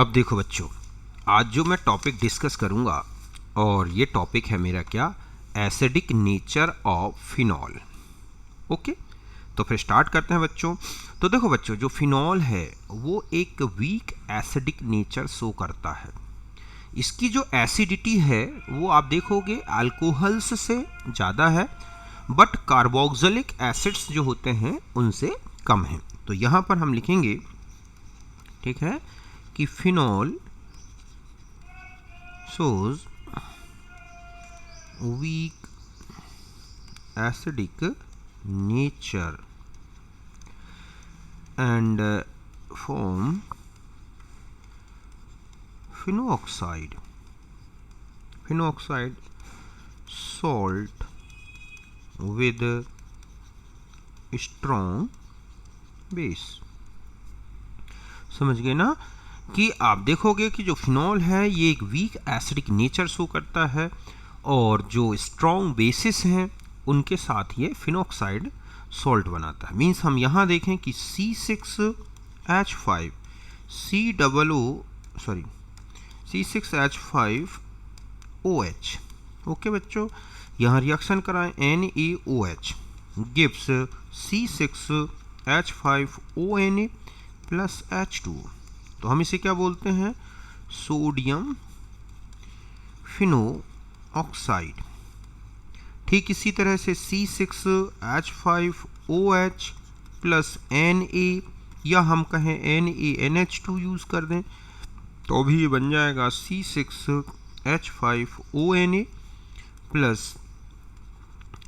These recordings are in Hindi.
अब देखो बच्चों, आज जो मैं टॉपिक डिस्कस करूंगा और ये टॉपिक है मेरा क्या, acidic nature of phenol. Okay, तो फिर स्टार्ट करते हैं बच्चों। तो देखो बच्चों, जो फिनॉल है वो एक वीक एसिडिक नेचर शो करता है। इसकी जो एसिडिटी है वो आप देखोगे अल्कोहल्स से ज़्यादा है, बट कार्बोक्सिलिक एसिड्स जो होते हैं उनसे कम है। तो यहाँ पर हम लिखेंगे, ठीक है, कि phenol shows weak acidic nature and form phenoxide salt with strong base। समझ गए ना कि आप देखोगे कि जो फिनॉल है ये एक वीक एसिडिक नेचर शो करता है और जो स्ट्रॉन्ग बेसिस हैं उनके साथ ये फिनॉक्साइड सॉल्ट बनाता है। मीन्स हम यहाँ देखें कि C6H5OH। ओके बच्चों, यहाँ रिएक्शन कराएं NaOH gives C6H5ONa plus H2। तो हम इसे क्या बोलते हैं, सोडियम फिनो ऑक्साइड। ठीक इसी तरह से C6H5OH प्लस Na, या हम कहें NaNH2 यूज़ कर दें तो भी ये बन जाएगा C6H5ONa प्लस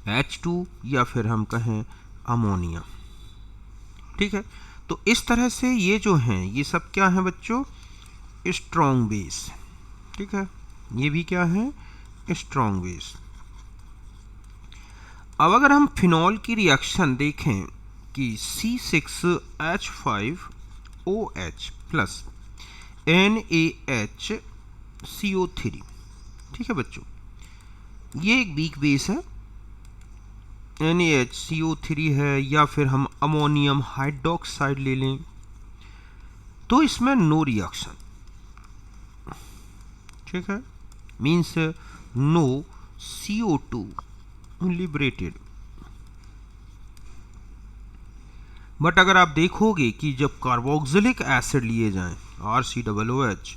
H2, या फिर हम कहें अमोनिया। ठीक है, तो इस तरह से ये जो हैं ये सब क्या है बच्चों, स्ट्रॉन्ग बेस। ठीक है, ये भी क्या है, स्ट्रॉन्ग बेस। अब अगर हम फिनॉल की रिएक्शन देखें कि C6H5OH प्लस NaHCO3। ठीक है बच्चों, ये एक वीक बेस है, NaHCO3 है, या फिर हम अमोनियम हाइड्रोक्साइड ले लें तो इसमें नो रिएक्शन। ठीक है, means no CO2 liberated. But अगर आप देखोगे कि जब कार्बोक्सिलिक एसिड लिए जाएं RCOOH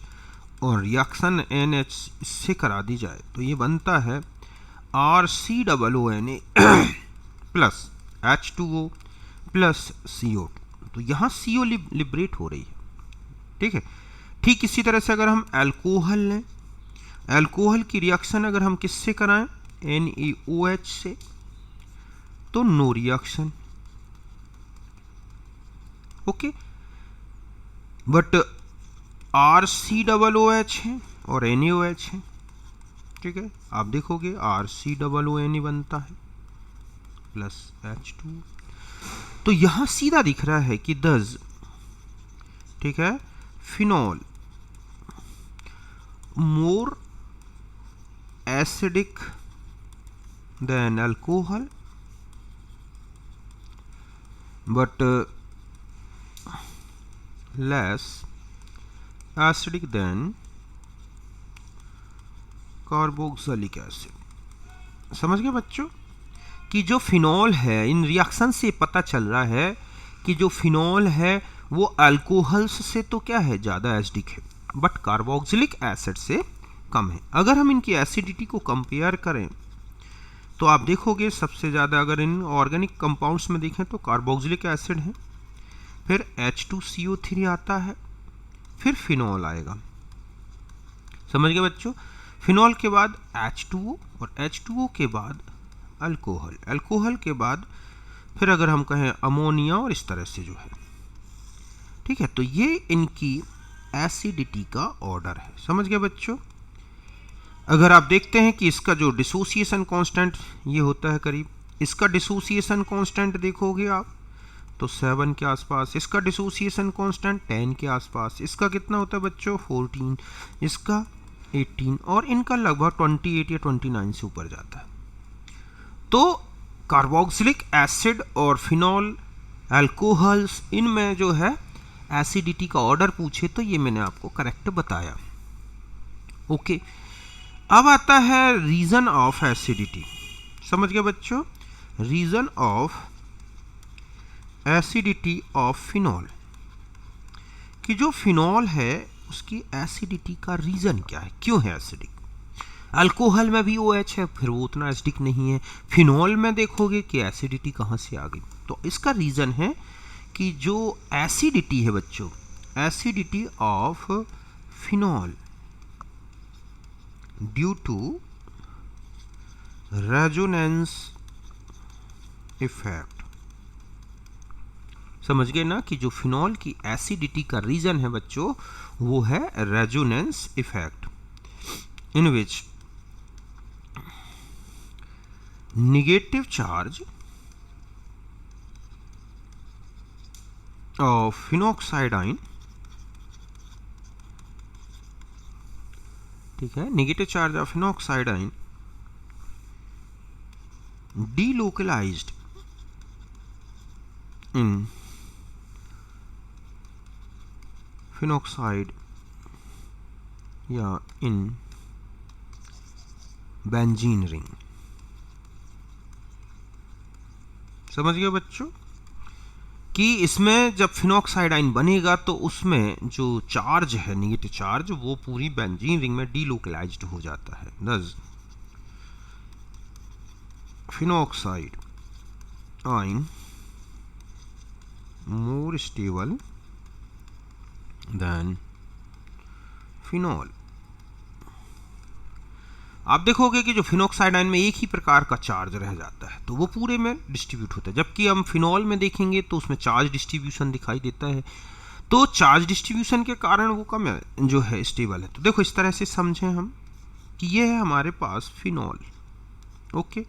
और रिएक्शन NH से करा दी जाए तो ये बनता है RCOONA plus H2O plus CO2। तो यहाँ CO लिबरेट हो रही है। ठीक है, ठीक इसी तरह से अगर हम अल्कोहल लें, अल्कोहल की रिएक्शन अगर हम किससे कराएं, NaOH से, तो no reaction. Okay, but RCOOH है और NaOH है। ठीक है, आप देखोगे RCOONA बनता है प्लस H2। तो यहां सीधा दिख रहा है कि दस, ठीक है, phenol more acidic then alcohol but less acidic then carboxylic acid. समझ गए बच्चों कि जो फिनॉल है, इन रिएक्शन से पता चल रहा है कि जो फिनॉल है वो अल्कोहल्स से तो क्या है, ज़्यादा एसिडिक है, बट कार्बोक्सिलिक एसिड से कम है। अगर हम इनकी एसिडिटी को कंपेयर करें तो आप देखोगे सबसे ज़्यादा अगर इन ऑर्गेनिक कंपाउंड्स में देखें तो कार्बोक्सिलिक एसिड है, फिर H2CO3 आता है, फिर फिनॉल आएगा। समझ गए बच्चों, फिनॉल के बाद H2O और H2O के बाद अल्कोहल, अल्कोहल के बाद फिर अगर हम कहें अमोनिया, और इस तरह से जो है। ठीक है, तो ये इनकी एसिडिटी का ऑर्डर है। समझ गए बच्चों। अगर आप देखते हैं कि इसका जो डिसोसिएशन कांस्टेंट ये होता है करीब, इसका डिसोसिएशन कांस्टेंट देखोगे आप तो 7 के आसपास, इसका डिसोसिएशन कांस्टेंट 10 के आसपास, इसका कितना होता है बच्चों 14, इसका 18, और इनका लगभग 28 या 29 से ऊपर जाता है। तो कार्बोक्सिलिक एसिड और फिनॉल, अल्कोहल्स, इनमें जो है एसिडिटी का ऑर्डर पूछे तो ये मैंने आपको करेक्ट बताया। ओके, अब आता है रीजन ऑफ एसिडिटी। समझ गए बच्चों, reason of acidity of phenol, कि जो फिनॉल है उसकी एसिडिटी का रीजन क्या है, क्यों है एसिडिक। अल्कोहल में भी OH है, फिर वो उतना एसिडिक नहीं है। फिनॉल में देखोगे कि एसिडिटी कहाँ से आ गई, तो इसका रीजन है कि जो एसिडिटी है बच्चों, acidity of phenol due to resonance effect. समझ गए ना कि जो फिनॉल की एसिडिटी का रीजन है बच्चों वो है resonance effect, in which negative charge of phenoxide ion, ठीक है, negative charge of phenoxide ion delocalized in phenoxide या in बेंजीन रिंग। समझ गए बच्चों कि इसमें जब फिनॉक्साइडाइन बनेगा तो उसमें जो चार्ज है नेगेटिव चार्ज वो पूरी बेंजीन रिंग में डीलोकलाइज्ड हो जाता है। दस फिनॉक्साइड आइन more stable than फिनॉल। आप देखोगे कि जो फिनॉक्साइड आयन में एक ही प्रकार का चार्ज रह जाता है तो वो पूरे में डिस्ट्रीब्यूट होता है, जबकि हम फिनॉल में देखेंगे तो उसमें चार्ज डिस्ट्रीब्यूशन दिखाई देता है। तो चार्ज डिस्ट्रीब्यूशन के कारण वो कम है जो है स्टेबल है। तो देखो इस तरह से समझें हम कि ये है हमारे पास फिनॉल, ओके,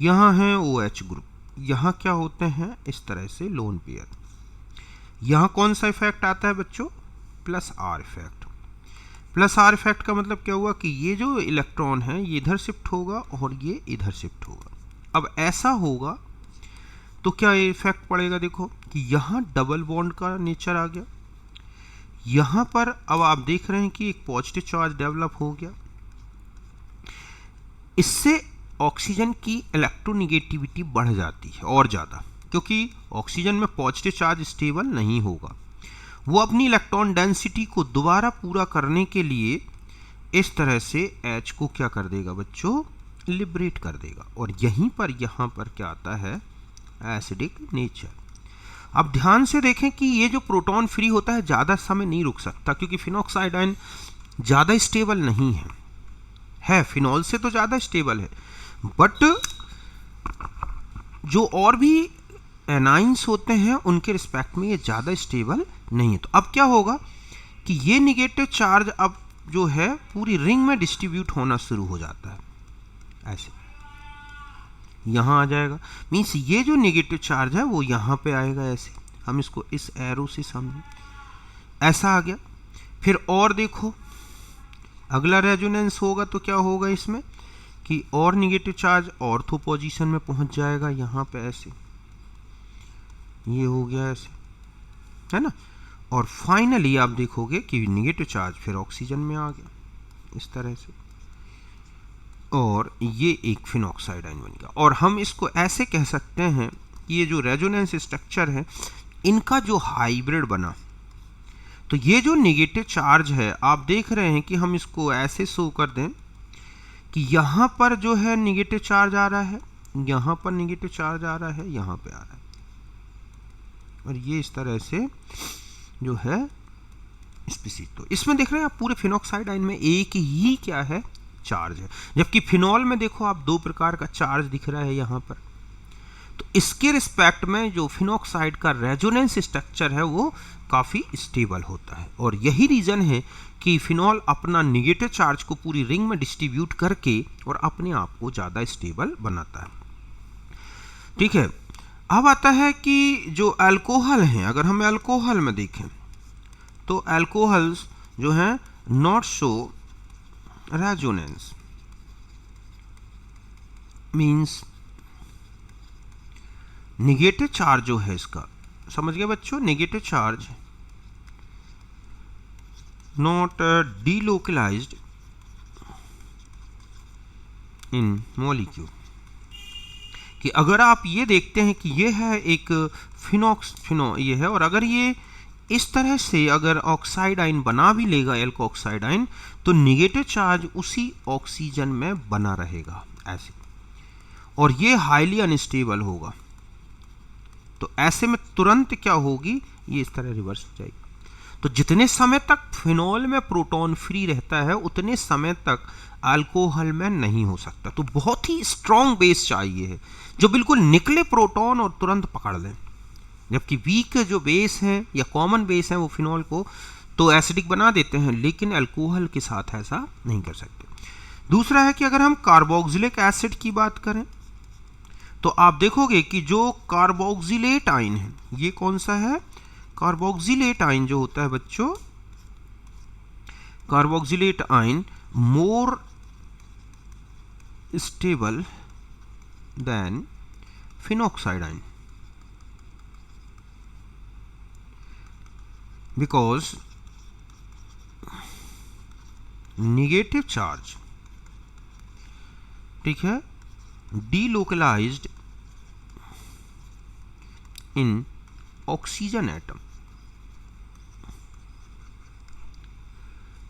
यहाँ है OH ग्रुप, यहाँ क्या होते हैं इस तरह से लोन पेयर। यहाँ कौन सा इफेक्ट आता है बच्चों, plus R effect. Plus R effect का मतलब क्या हुआ कि ये जो इलेक्ट्रॉन है ये इधर शिफ्ट होगा और ये इधर शिफ्ट होगा। अब ऐसा होगा तो क्या इफेक्ट पड़ेगा, देखो कि यहाँ डबल बॉन्ड का नेचर आ गया, यहाँ पर अब आप देख रहे हैं कि एक पॉजिटिव चार्ज डेवलप हो गया। इससे ऑक्सीजन की इलेक्ट्रोनिगेटिविटी बढ़ जाती है और ज़्यादा, क्योंकि ऑक्सीजन में पॉजिटिव चार्ज स्टेबल नहीं होगा। वो अपनी इलेक्ट्रॉन डेंसिटी को दोबारा पूरा करने के लिए इस तरह से H को क्या कर देगा बच्चों, लिबरेट कर देगा, और यहीं पर यहाँ पर क्या आता है एसिडिक नेचर। अब ध्यान से देखें कि ये जो प्रोटॉन फ्री होता है ज़्यादा समय नहीं रुक सकता, क्योंकि फिनॉक्साइड आयन ज़्यादा स्टेबल नहीं है फिनॉल से तो ज़्यादा स्टेबल है, बट जो और भी एनाइंस होते हैं उनके रिस्पेक्ट में ये ज़्यादा स्टेबल नहीं है। तो अब क्या होगा कि ये निगेटिव चार्ज अब जो है पूरी रिंग में डिस्ट्रीब्यूट होना शुरू हो जाता है, ऐसे यहाँ आ जाएगा। मीन्स ये जो नेगेटिव चार्ज है वो यहाँ पे आएगा, ऐसे हम इसको इस एरो से समझें, ऐसा आ गया। फिर और देखो अगला रेजोनेंस होगा तो क्या होगा इसमें कि और नेगेटिव चार्ज ऑर्थो पोजीशन में पहुंच जाएगा, यहाँ पे ऐसे ये हो गया ऐसे, है ना। और फाइनली आप देखोगे कि नेगेटिव चार्ज फिर ऑक्सीजन में आ गया इस तरह से, और ये एक फिनॉक्साइड आयन बन गया। और हम इसको ऐसे कह सकते हैं कि ये जो रेजोनेंस स्ट्रक्चर है इनका जो हाइब्रिड बना, तो ये जो नेगेटिव चार्ज है आप देख रहे हैं कि हम इसको ऐसे शो कर दें कि यहाँ पर जो है नेगेटिव चार्ज आ रहा है, यहाँ पर नेगेटिव चार्ज आ रहा है, यहाँ पे आ रहा है, और ये इस तरह से जो है स्पीसीज। तो इसमें देख रहे हैं आप पूरे फिनॉक्साइड आयन में एक ही क्या है चार्ज है, जबकि फिनॉल में देखो आप दो प्रकार का चार्ज दिख रहा है यहाँ पर। तो इसके रिस्पेक्ट में जो फिनॉक्साइड का रेजोनेंस स्ट्रक्चर है वो काफ़ी स्टेबल होता है, और यही रीज़न है कि फिनॉल अपना नेगेटिव चार्ज को पूरी रिंग में डिस्ट्रीब्यूट करके और अपने आप को ज़्यादा स्टेबल बनाता है। ठीक है, अब आता है कि जो अल्कोहल हैं, अगर हम अल्कोहल में देखें तो अल्कोहल्स जो हैं not show resonance, means negative charge जो है इसका, समझ गए बच्चों, negative charge not delocalized in molecule. कि अगर आप ये देखते हैं कि ये है एक ये है, और अगर ये इस तरह से अगर ऑक्साइड आयन बना भी लेगा एल्को ऑक्साइड आयन, तो निगेटिव चार्ज उसी ऑक्सीजन में बना रहेगा ऐसे, और ये हाईली अनस्टेबल होगा। तो ऐसे में तुरंत क्या होगी, ये इस तरह रिवर्स हो जाएगी। तो जितने समय तक फिनॉल में प्रोटॉन फ्री रहता है उतने समय तक अल्कोहल में नहीं हो सकता। तो बहुत ही स्ट्रॉन्ग बेस चाहिए है जो बिल्कुल निकले प्रोटॉन और तुरंत पकड़ लें, जबकि वीक जो बेस हैं या कॉमन बेस हैं वो फिनॉल को तो एसिडिक बना देते हैं, लेकिन अल्कोहल के साथ ऐसा नहीं कर सकते। दूसरा है कि अगर हम कार्बोक्सिलिक एसिड की बात करें तो आप देखोगे कि जो कार्बोक्सिलेट आयन है, ये कौन सा है, कार्बोक्सिलेट आयन जो होता है बच्चों, carboxylate ion more stable than phenoxide ion, because negative charge, ठीक है, delocalized in ऑक्सीजन एटम।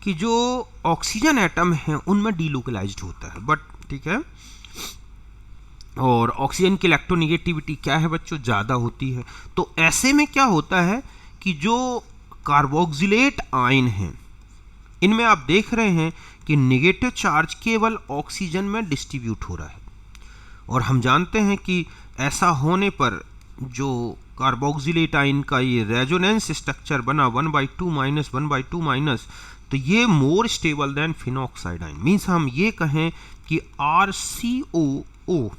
कि जो ऑक्सीजन एटम है उनमें डीलोकलाइज्ड होता है, बट ठीक है, और ऑक्सीजन की इलेक्ट्रोनिगेटिविटी क्या है बच्चों, ज़्यादा होती है। तो ऐसे में क्या होता है कि जो कार्बोक्सिलेट आयन हैं इनमें आप देख रहे हैं कि निगेटिव चार्ज केवल ऑक्सीजन में डिस्ट्रीब्यूट हो रहा है, और हम जानते हैं कि ऐसा होने पर जो कार्बोक्सिलेट आयन का ये रेजोनेंस स्ट्रक्चर बना 1/2 माइनस 1/2 माइनस, तो ये more stable than phenoxide ion. Means हम ये कहें कि RCOO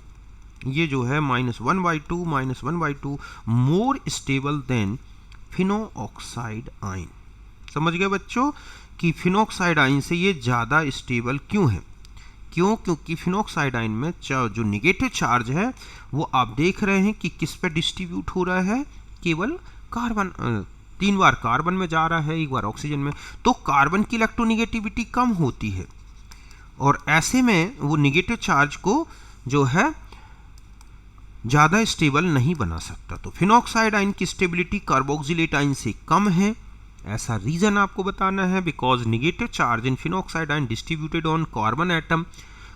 ये जो है -1/2 minus 1/2 more stable than phenoxide ion. समझ गए बच्चों कि फिनॉक्साइड आयन से ये ज़्यादा स्टेबल क्यों है, क्योंकि फिनॉक्साइड आयन में जो निगेटिव चार्ज है वो आप देख रहे हैं कि किस पे डिस्ट्रीब्यूट हो रहा है, केवल कार्बन, 3 बार कार्बन में जा रहा है, 1 बार ऑक्सीजन में। तो कार्बन की इलेक्ट्रोनिगेटिविटी कम होती है, और ऐसे में वो निगेटिव चार्ज को जो है ज़्यादा स्टेबल नहीं बना सकता। तो फिनॉक्साइड आयन की स्टेबिलिटी कार्बोक्सिलेट आयन से कम है, ऐसा रीजन आपको बताना है, because negative charge in phenoxide ion distributed on carbon atom,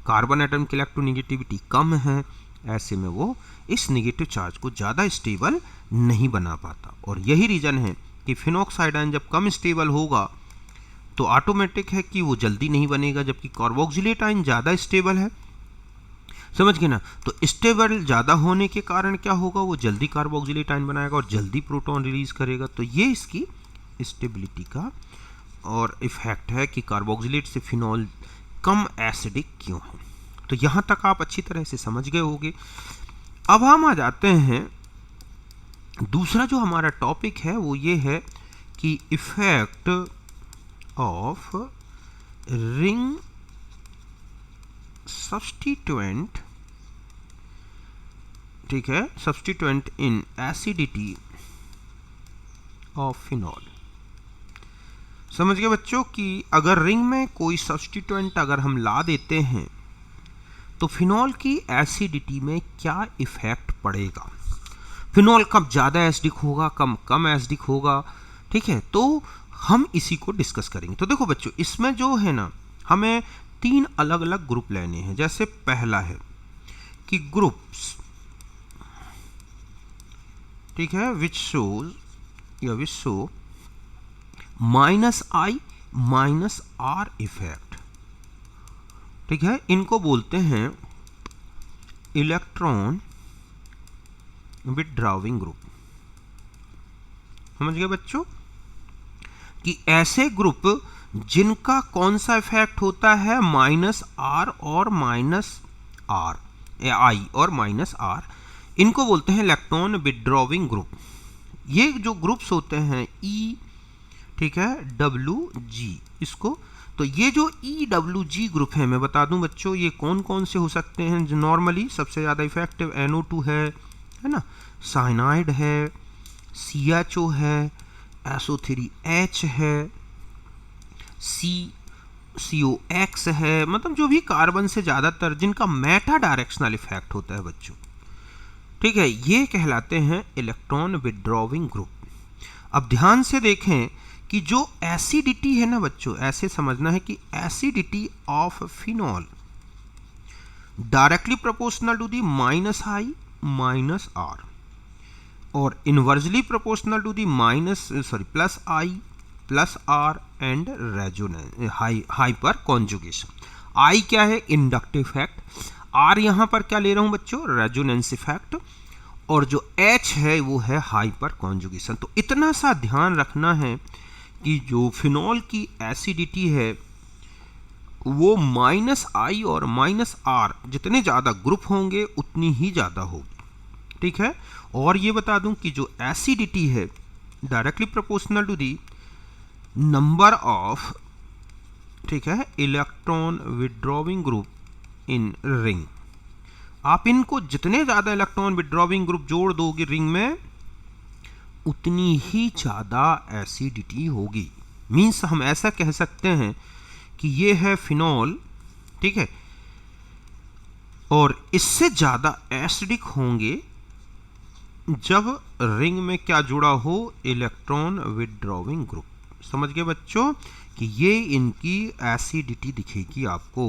carbon atom की इलेक्ट्रोनिगेटिविटी कम है, ऐसे में वो इस निगेटिव चार्ज को ज़्यादा स्टेबल नहीं बना पाता। और यही रीजन है कि फिनॉक्साइड आयन जब कम स्टेबल होगा तो ऑटोमेटिक है कि वो जल्दी नहीं बनेगा, जबकि कार्बोक्सिलेट आयन ज़्यादा स्टेबल है। समझ गए ना। तो स्टेबल ज़्यादा होने के कारण क्या होगा, वो जल्दी कार्बोक्सिलेट आयन बनाएगा और जल्दी प्रोटॉन रिलीज करेगा। तो ये इसकी स्टेबिलिटी का और इफेक्ट है कि कार्बोक्सिलेट से फिनॉल कम एसिडिक क्यों है। तो यहाँ तक आप अच्छी तरह से समझ गए होंगे। अब हम आ जाते हैं, दूसरा जो हमारा टॉपिक है वो ये है कि इफेक्ट ऑफ रिंग सब्स्टिट्यूएंट, ठीक है, substituent in acidity of phenol. समझ गए बच्चों कि अगर रिंग में कोई सब्स्टिट्यूएंट अगर हम ला देते हैं तो फिनॉल की एसिडिटी में क्या इफेक्ट पड़ेगा, फिनॉल कब ज़्यादा एसिडिक होगा, कम एसिडिक होगा, ठीक है। तो हम इसी को डिस्कस करेंगे। तो देखो बच्चों, इसमें जो है ना, हमें 3 अलग अलग ग्रुप लेने हैं। जैसे पहला है कि ग्रुप्स, ठीक है, विच शोज या which show -I -R effect, ठीक है, इनको बोलते हैं इलेक्ट्रॉन विथड्रॉइंग ग्रुप। समझ गए बच्चों कि ऐसे ग्रुप जिनका कौन सा इफेक्ट होता है, -R और -R, I और -R, इनको बोलते हैं इलेक्ट्रॉन विथड्रॉइंग ग्रुप। ये जो ग्रुप्स होते हैं E, ठीक है, WG इसको, तो ये जो EWG ग्रुप है, मैं बता दूं बच्चों ये कौन कौन से हो सकते हैं। जो नॉर्मली सबसे ज़्यादा इफेक्टिव NO2 है ना, साइनाइड है, CHO है, SO3H है, COX है, मतलब जो भी कार्बन से ज़्यादातर जिनका मेटा डायरेक्शनल इफेक्ट होता है बच्चों, ठीक है, ये कहलाते हैं इलेक्ट्रॉन विड्रॉविंग ग्रुप। अब ध्यान से देखें कि जो एसिडिटी है ना बच्चों, ऐसे समझना है कि acidity of phenol directly proportional to the -I -R और inversely proportional to the +I +R and resonance hyperconjugation. I क्या है? Inductive effect. R यहाँ पर क्या ले रहा हूँ बच्चों? Resonance effect. और जो H है वो है हाइपर कॉन्जुगेशन। तो इतना सा ध्यान रखना है कि जो फिनॉल की एसिडिटी है वो -I और -R जितने ज़्यादा ग्रुप होंगे उतनी ही ज़्यादा होगी, ठीक है। और ये बता दूं कि जो एसिडिटी है directly proportional to the number of, ठीक है, electron withdrawing group in ring. आप इनको जितने ज़्यादा इलेक्ट्रॉन विड्रॉविंग ग्रुप जोड़ दोगे रिंग में उतनी ही ज़्यादा एसिडिटी होगी। मीन्स हम ऐसा कह सकते हैं कि ये है फिनॉल, ठीक है, और इससे ज़्यादा एसिडिक होंगे जब रिंग में क्या जुड़ा हो? Electron withdrawing group. समझ गए बच्चों कि ये इनकी एसिडिटी दिखेगी आपको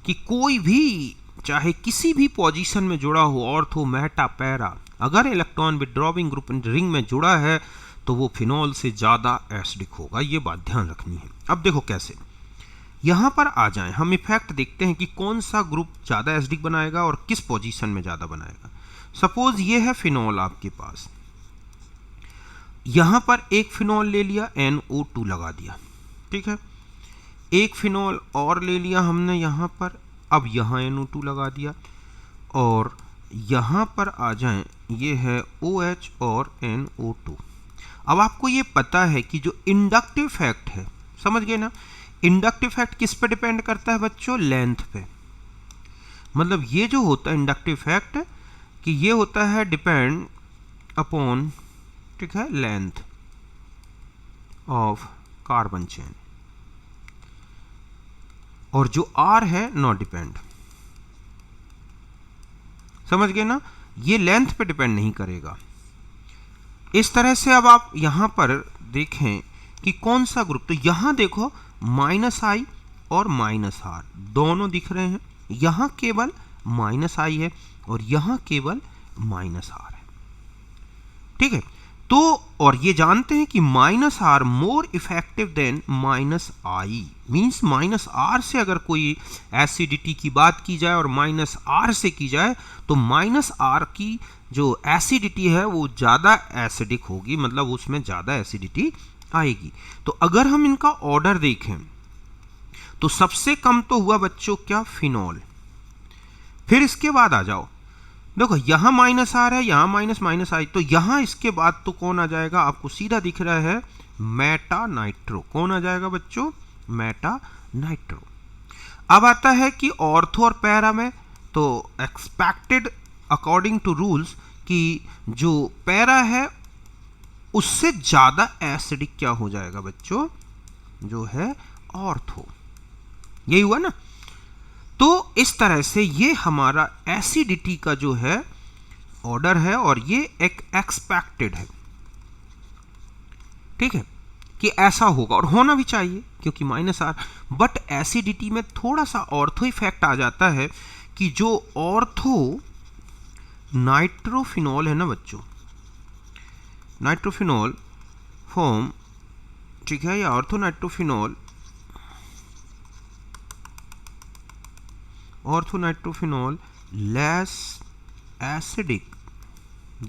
कि कोई भी चाहे किसी भी पोजीशन में जुड़ा हो, ऑर्थो मेटा पैरा, अगर इलेक्ट्रॉन विड्रॉविंग ग्रुप रिंग में जुड़ा है तो वो फिनॉल से ज़्यादा एसिडिक होगा। ये बात ध्यान रखनी है। अब देखो कैसे, यहाँ पर आ जाएं, हम इफेक्ट देखते हैं कि कौन सा ग्रुप ज़्यादा एसिडिक बनाएगा और किस पोजीशन में ज़्यादा बनाएगा। सपोज ये है फिनॉल आपके पास, यहाँ पर एक फिनॉल ले लिया, NO2 लगा दिया, ठीक है, एक फिनॉल और ले लिया हमने यहाँ पर, अब यहाँ NO2 लगा दिया, और यहाँ पर आ जाएं, ये है OH और NO2। अब आपको ये पता है कि जो इंडक्टिव इफेक्ट है, समझ गए ना, इंडक्टिव इफेक्ट किस पे डिपेंड करता है बच्चों? लेंथ पे। मतलब ये जो होता है इंडक्टिव इफेक्ट कि ये होता है डिपेंड अपॉन, ठीक है, लेंथ ऑफ कार्बन चेन, और जो R है नॉट डिपेंड। समझ गए ना, ये लेंथ पे डिपेंड नहीं करेगा। इस तरह से अब आप यहां पर देखें कि कौन सा ग्रुप, तो यहां देखो -I और -R दोनों दिख रहे हैं, यहां केवल -I है और यहां केवल -R है, ठीक है। तो और ये जानते हैं कि -R more effective than -I, means -R से अगर कोई एसिडिटी की बात की जाए और -R से की जाए तो -R की जो एसिडिटी है वो ज़्यादा एसिडिक होगी, मतलब उसमें ज़्यादा एसिडिटी आएगी। तो अगर हम इनका ऑर्डर देखें तो सबसे कम तो हुआ बच्चों क्या? फिनॉल। फिर इसके बाद आ जाओ, देखो यहाँ -R है, यहाँ -I, तो यहाँ इसके बाद तो कौन आ जाएगा? आपको सीधा दिख रहा है मेटा नाइट्रो। कौन आ जाएगा बच्चों? Meta nitro. अब आता है कि ऑर्थो और पैरा में, तो एक्सपेक्टेड अकॉर्डिंग टू रूल्स कि जो पैरा है उससे ज़्यादा एसिडिक क्या हो जाएगा बच्चों? जो है ऑर्थो। यही हुआ ना। तो इस तरह से ये हमारा एसिडिटी का जो है ऑर्डर है और ये एक एक्सपेक्टेड है, ठीक है, कि ऐसा होगा और होना भी चाहिए क्योंकि -R। बट एसिडिटी में थोड़ा सा ऑर्थो इफेक्ट आ जाता है कि जो ऑर्थो नाइट्रोफिनॉल है ना बच्चों, नाइट्रोफिनॉल फॉर्म, ठीक है, या ortho nitrophenol, orthonitrophenol less acidic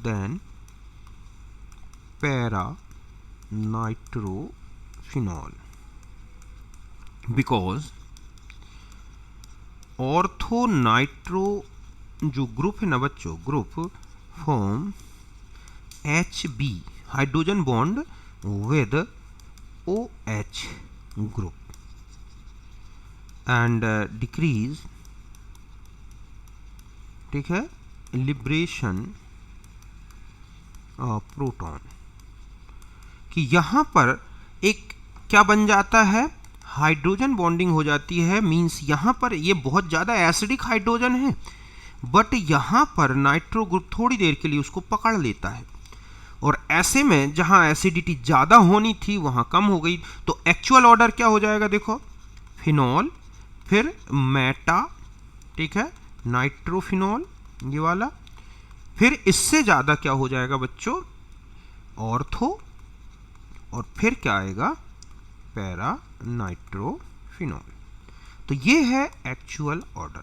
than para nitrophenol because orthonitro जो ग्रुप है ना बच्चों, group form HB hydrogen bond with OH group and decrease, ठीक है, लिबरेशन प्रोटॉन, कि यहाँ पर एक क्या बन जाता है? हाइड्रोजन बॉन्डिंग हो जाती है, मींस यहाँ पर ये बहुत ज़्यादा एसिडिक हाइड्रोजन है, बट यहाँ पर नाइट्रो ग्रुप थोड़ी देर के लिए उसको पकड़ लेता है, और ऐसे में जहाँ एसिडिटी ज़्यादा होनी थी वहाँ कम हो गई। तो एक्चुअल ऑर्डर क्या हो जाएगा, देखो फिनॉल, फिर मेटा, ठीक है, नाइट्रोफिनॉल ये वाला, फिर इससे ज़्यादा क्या हो जाएगा बच्चों, ऑर्थो, और फिर क्या आएगा, पैरा नाइट्रोफिनॉल। तो ये है एक्चुअल ऑर्डर,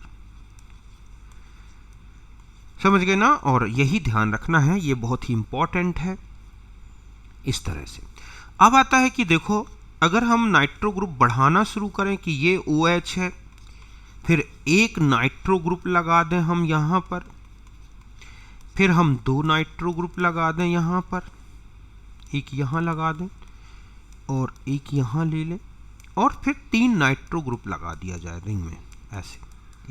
समझ गए ना। और यही ध्यान रखना है, ये बहुत ही इंपॉर्टेंट है इस तरह से। अब आता है कि देखो अगर हम नाइट्रो ग्रुप बढ़ाना शुरू करें कि ये OH है, फिर एक नाइट्रो ग्रुप लगा दें हम यहाँ पर, फिर हम 2 नाइट्रो ग्रुप लगा दें यहाँ पर, एक यहाँ लगा दें और एक यहाँ ले लें, और फिर 3 नाइट्रो ग्रुप लगा दिया जाए रिंग में ऐसे,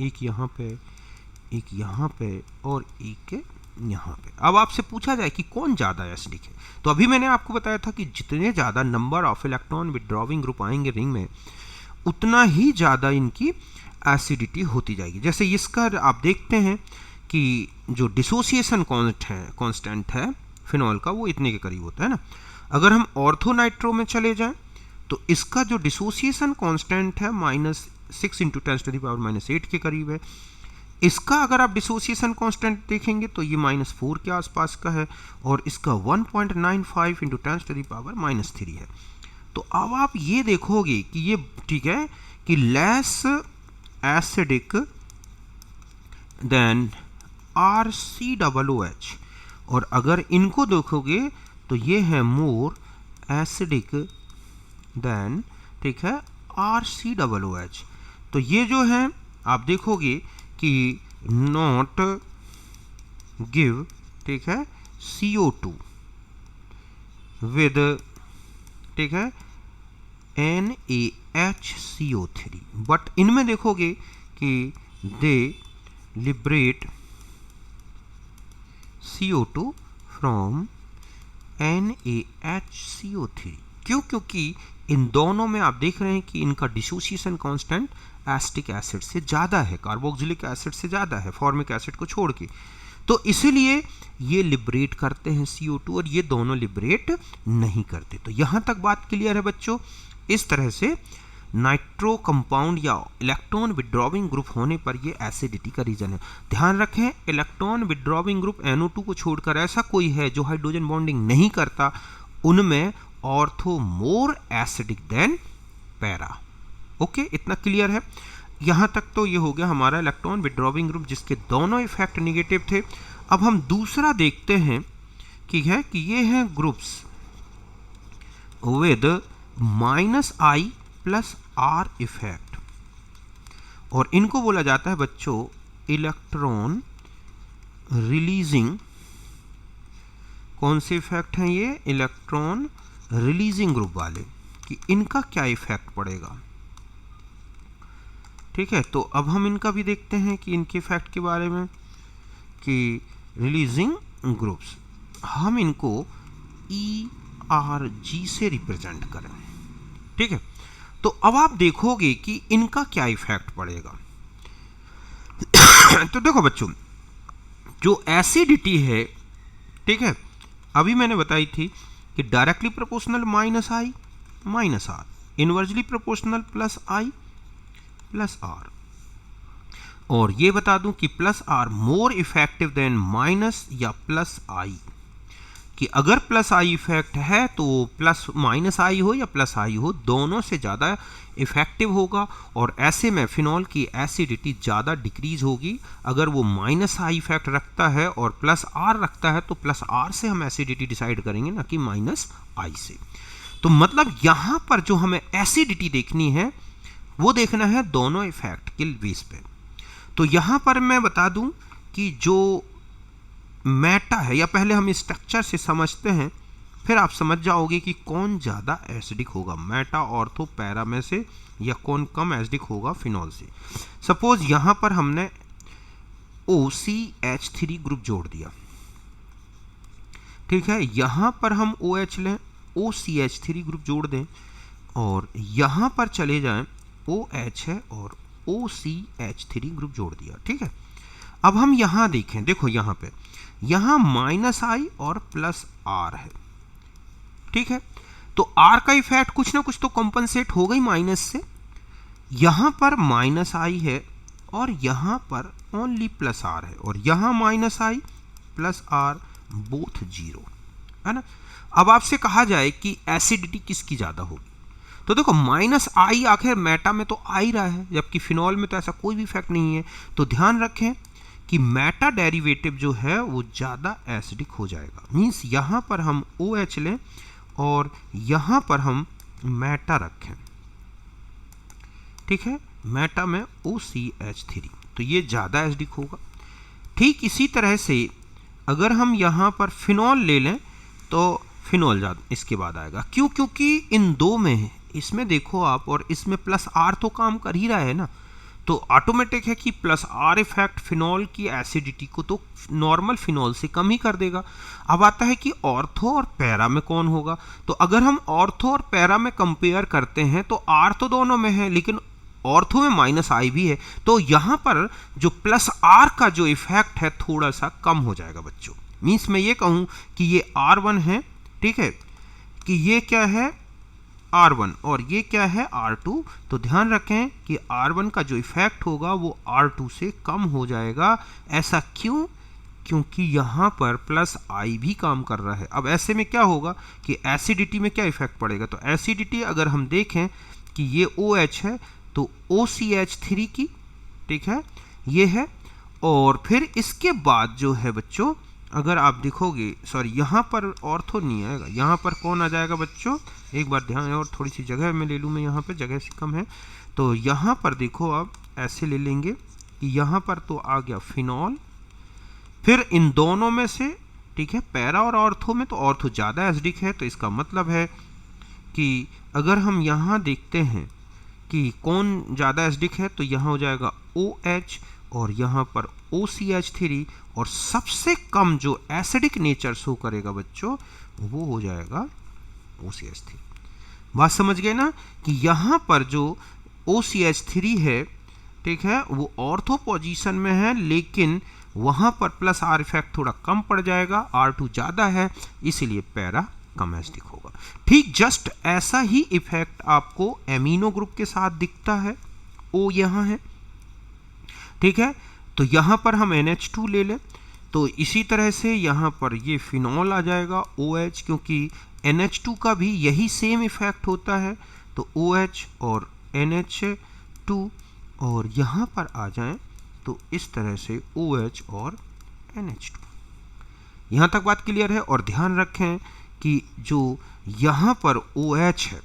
एक यहाँ पे, एक यहाँ पे और एक यहाँ पे। अब आपसे पूछा जाए कि कौन ज़्यादा एसिडिक है, तो अभी मैंने आपको बताया था कि जितने ज़्यादा number of electron withdrawing group आएंगे रिंग में, उतना ही ज़्यादा इनकी एसिडिटी होती जाएगी। जैसे इसका आप देखते हैं कि जो डिसोसिएशन कांस्टेंट है फिनॉल का, वो इतने के करीब होता है ना। अगर हम ऑर्थोनाइट्रो में चले जाएं तो इसका जो डिसोसिएशन कांस्टेंट है -6 × 10⁻⁻8 के करीब है। इसका अगर आप डिसोसिएशन कांस्टेंट देखेंगे तो ये -4 के आसपास का है, और इसका 1.95 × 10⁻³ है। तो अब आप ये देखोगे कि ये ठीक है कि लेस एसिडिक देन RCOOH, और अगर इनको देखोगे तो ये है मोर एसिडिक देन, ठीक है, RCOOH। तो ये जो है आप देखोगे कि नॉट गिव, ठीक है, CO2 विद, ठीक है, NaHCO3, बट इनमें देखोगे कि दे लिबरेट CO2 फ्रॉम NaHCO3। क्यों? क्योंकि इन दोनों में आप देख रहे हैं कि इनका डिसोसिएशन कांस्टेंट एसिटिक एसिड से ज़्यादा है, कार्बोक्सिलिक एसिड से ज़्यादा है, फॉर्मिक एसिड को छोड़ के। तो इसीलिए ये लिबरेट करते हैं CO2 और ये दोनों लिबरेट नहीं करते। तो यहाँ तक बात क्लियर है बच्चों। इस तरह से नाइट्रो कंपाउंड या इलेक्ट्रॉन विड्रॉविंग ग्रुप होने पर ये एसिडिटी का रीजन है। ध्यान रखें, इलेक्ट्रॉन विड्रॉविंग ग्रुप NO2 को छोड़कर ऐसा कोई है जो हाइड्रोजन बॉन्डिंग नहीं करता, उनमें ortho more acidic then para. Okay, इतना क्लियर है। यहाँ तक तो ये हो गया हमारा इलेक्ट्रॉन विड्रॉविंग ग्रुप जिसके दोनों इफेक्ट निगेटिव थे। अब हम दूसरा देखते हैं कि है कि ये हैं groups with -I + R effect, और इनको बोला जाता है बच्चों इलेक्ट्रॉन रिलीजिंग। कौन से इफेक्ट हैं ये? इलेक्ट्रॉन रिलीजिंग ग्रुप वाले, कि इनका क्या इफेक्ट पड़ेगा। ठीक है, तो अब हम इनका भी देखते हैं कि इनके इफेक्ट के बारे में, कि रिलीजिंग ग्रुप्स हम इनको ERG से रिप्रेजेंट करें। ठीक है, तो अब आप देखोगे कि इनका क्या इफेक्ट पड़ेगा। तो देखो बच्चों, जो एसिडिटी है, ठीक है, अभी मैंने बताई थी कि directly proportional -I -R, inversely proportional +I +R, और ये बता दूं कि +R more effective than minus या +I, कि अगर +I इफेक्ट है तो -I हो या +I हो, दोनों से ज़्यादा इफेक्टिव होगा, और ऐसे में फिनॉल की एसिडिटी ज़्यादा डिक्रीज होगी। अगर वो -I इफेक्ट रखता है और +R रखता है तो +R से हम एसिडिटी डिसाइड करेंगे, ना कि -I से। तो मतलब यहाँ पर जो हमें एसिडिटी देखनी है वो देखना है दोनों इफेक्ट के बेस पे। तो यहाँ पर मैं बता दूं कि जो मेटा है, या पहले हम स्ट्रक्चर से समझते हैं, फिर आप समझ जाओगे कि कौन ज़्यादा एसिडिक होगा, मेटा, ऑर्थो, पैरा में से, या कौन कम एसिडिक होगा फिनॉल से। सपोज यहाँ पर हमने OCH3 ग्रुप जोड़ दिया, ठीक है, यहाँ पर हम OH लें, OCH3 ग्रुप जोड़ दें, और यहाँ पर चले जाएं, OH है और OCH3 ग्रुप जोड़ दिया, ठीक है। अब हम यहाँ देखें, देखो यहाँ पे यहाँ -I और +R है, ठीक है। तो R का इफेक्ट कुछ ना कुछ तो कॉम्पनसेट हो गई माइनस से। यहाँ पर -I है और यहाँ पर ओनली +R है और यहाँ -I +R बोथ 0 है ना। अब आपसे कहा जाए कि एसिडिटी किसकी ज़्यादा होगी, तो देखो -I आखिर मेटा में तो आ ही रहा है, जबकि फिनॉल में तो ऐसा कोई भी इफेक्ट नहीं है। तो ध्यान रखें कि मेटा डेरिवेटिव जो है वो ज़्यादा एसिडिक हो जाएगा। मीन्स यहाँ पर हम OH लें और यहाँ पर हम मेटा रखें, ठीक है, मेटा में OCH3, तो ये ज़्यादा एसिडिक होगा। ठीक इसी तरह से अगर हम यहाँ पर फिनॉल ले लें तो फिनॉल ज़्यादा इसके बाद आएगा। क्यों? क्योंकि इन दो में है, इसमें देखो आप और इसमें +R तो काम कर ही रहा है ना, तो ऑटोमेटिक है कि +R इफेक्ट फिनॉल की एसिडिटी को तो नॉर्मल फिनॉल से कम ही कर देगा। अब आता है कि ऑर्थो और पैरा में कौन होगा, तो अगर हम ऑर्थो और पैरा में कंपेयर करते हैं तो R तो दोनों में है, लेकिन ऑर्थो में -I भी है, तो यहाँ पर जो +R का जो इफेक्ट है थोड़ा सा कम हो जाएगा बच्चों। मीन्स मैं ये कहूँ कि ये R1 है, ठीक है, कि ये क्या है R1 और ये क्या है R2, तो ध्यान रखें कि R1 का जो इफेक्ट होगा वो R2 से कम हो जाएगा। ऐसा क्यों? क्योंकि यहाँ पर +I भी काम कर रहा है। अब ऐसे में क्या होगा कि एसिडिटी में क्या इफेक्ट पड़ेगा, तो एसिडिटी अगर हम देखें कि ये OH है तो OCH3 की, ठीक है, ये है। और फिर इसके बाद जो है बच्चों, अगर आप देखोगे, सॉरी यहाँ पर ऑर्थो नहीं आएगा, यहाँ पर कौन आ जाएगा बच्चों, एक बार ध्यान, और थोड़ी सी जगह मैं ले लूँ, मैं यहाँ पे जगह से कम है, तो यहाँ पर देखो आप ऐसे ले लेंगे कि यहाँ पर तो आ गया फिनॉल, फिर इन दोनों में से, ठीक है, पैरा और ऑर्थो में तो ऑर्थो ज़्यादा एसिडिक है, तो इसका मतलब है कि अगर हम यहाँ देखते हैं कि कौन ज़्यादा एसिडिक है, तो यहाँ हो जाएगा OH और यहाँ पर OCH3, और सबसे कम जो एसिडिक नेचर शो करेगा बच्चों वो हो जाएगा OCH3। बात समझ गए ना कि यहाँ पर जो OCH3 है, ठीक है, वो ऑर्थो पोजीशन में है, लेकिन वहाँ पर +R इफेक्ट थोड़ा कम पड़ जाएगा, R2 ज़्यादा है, इसीलिए पैरा कम एसिडिक होगा। ठीक जस्ट ऐसा ही इफेक्ट आपको एमिनो ग्रुप के साथ दिखता है, O यहाँ है, ठीक है, तो यहाँ पर हम NH2 ले लें तो इसी तरह से यहाँ पर ये फिनॉल आ जाएगा OH, क्योंकि NH2 का भी यही सेम इफेक्ट होता है, तो OH और NH2, और यहाँ पर आ जाएं तो इस तरह से OH और NH2। यहाँ तक बात क्लियर है। और ध्यान रखें कि जो यहाँ पर OH है,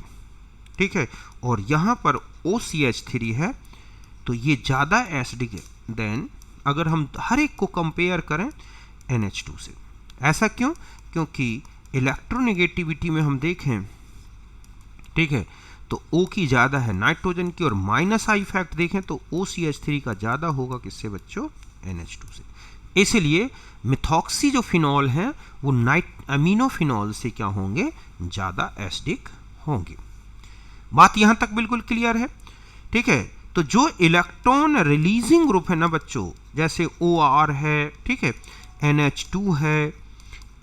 ठीक है, और यहाँ पर OCH3 है, तो ये ज़्यादा एसिडिक है देन अगर हम हर एक को कंपेयर करें NH2 से। ऐसा क्यों? क्योंकि इलेक्ट्रोनेगेटिविटी में हम देखें, ठीक है, तो O की ज़्यादा है नाइट्रोजन की, और -I इफेक्ट देखें तो OCH3 का ज़्यादा होगा किससे बच्चों, NH2 से। इसलिए मिथॉक्सी जो फिनॉल हैं वो अमीनो फिनॉल से क्या होंगे, ज़्यादा एसिडिक होंगे। बात यहाँ तक बिल्कुल क्लियर है, ठीक है। तो जो इलेक्ट्रॉन रिलीजिंग ग्रुप है ना बच्चों, जैसे OR है, ठीक है, NH2 है,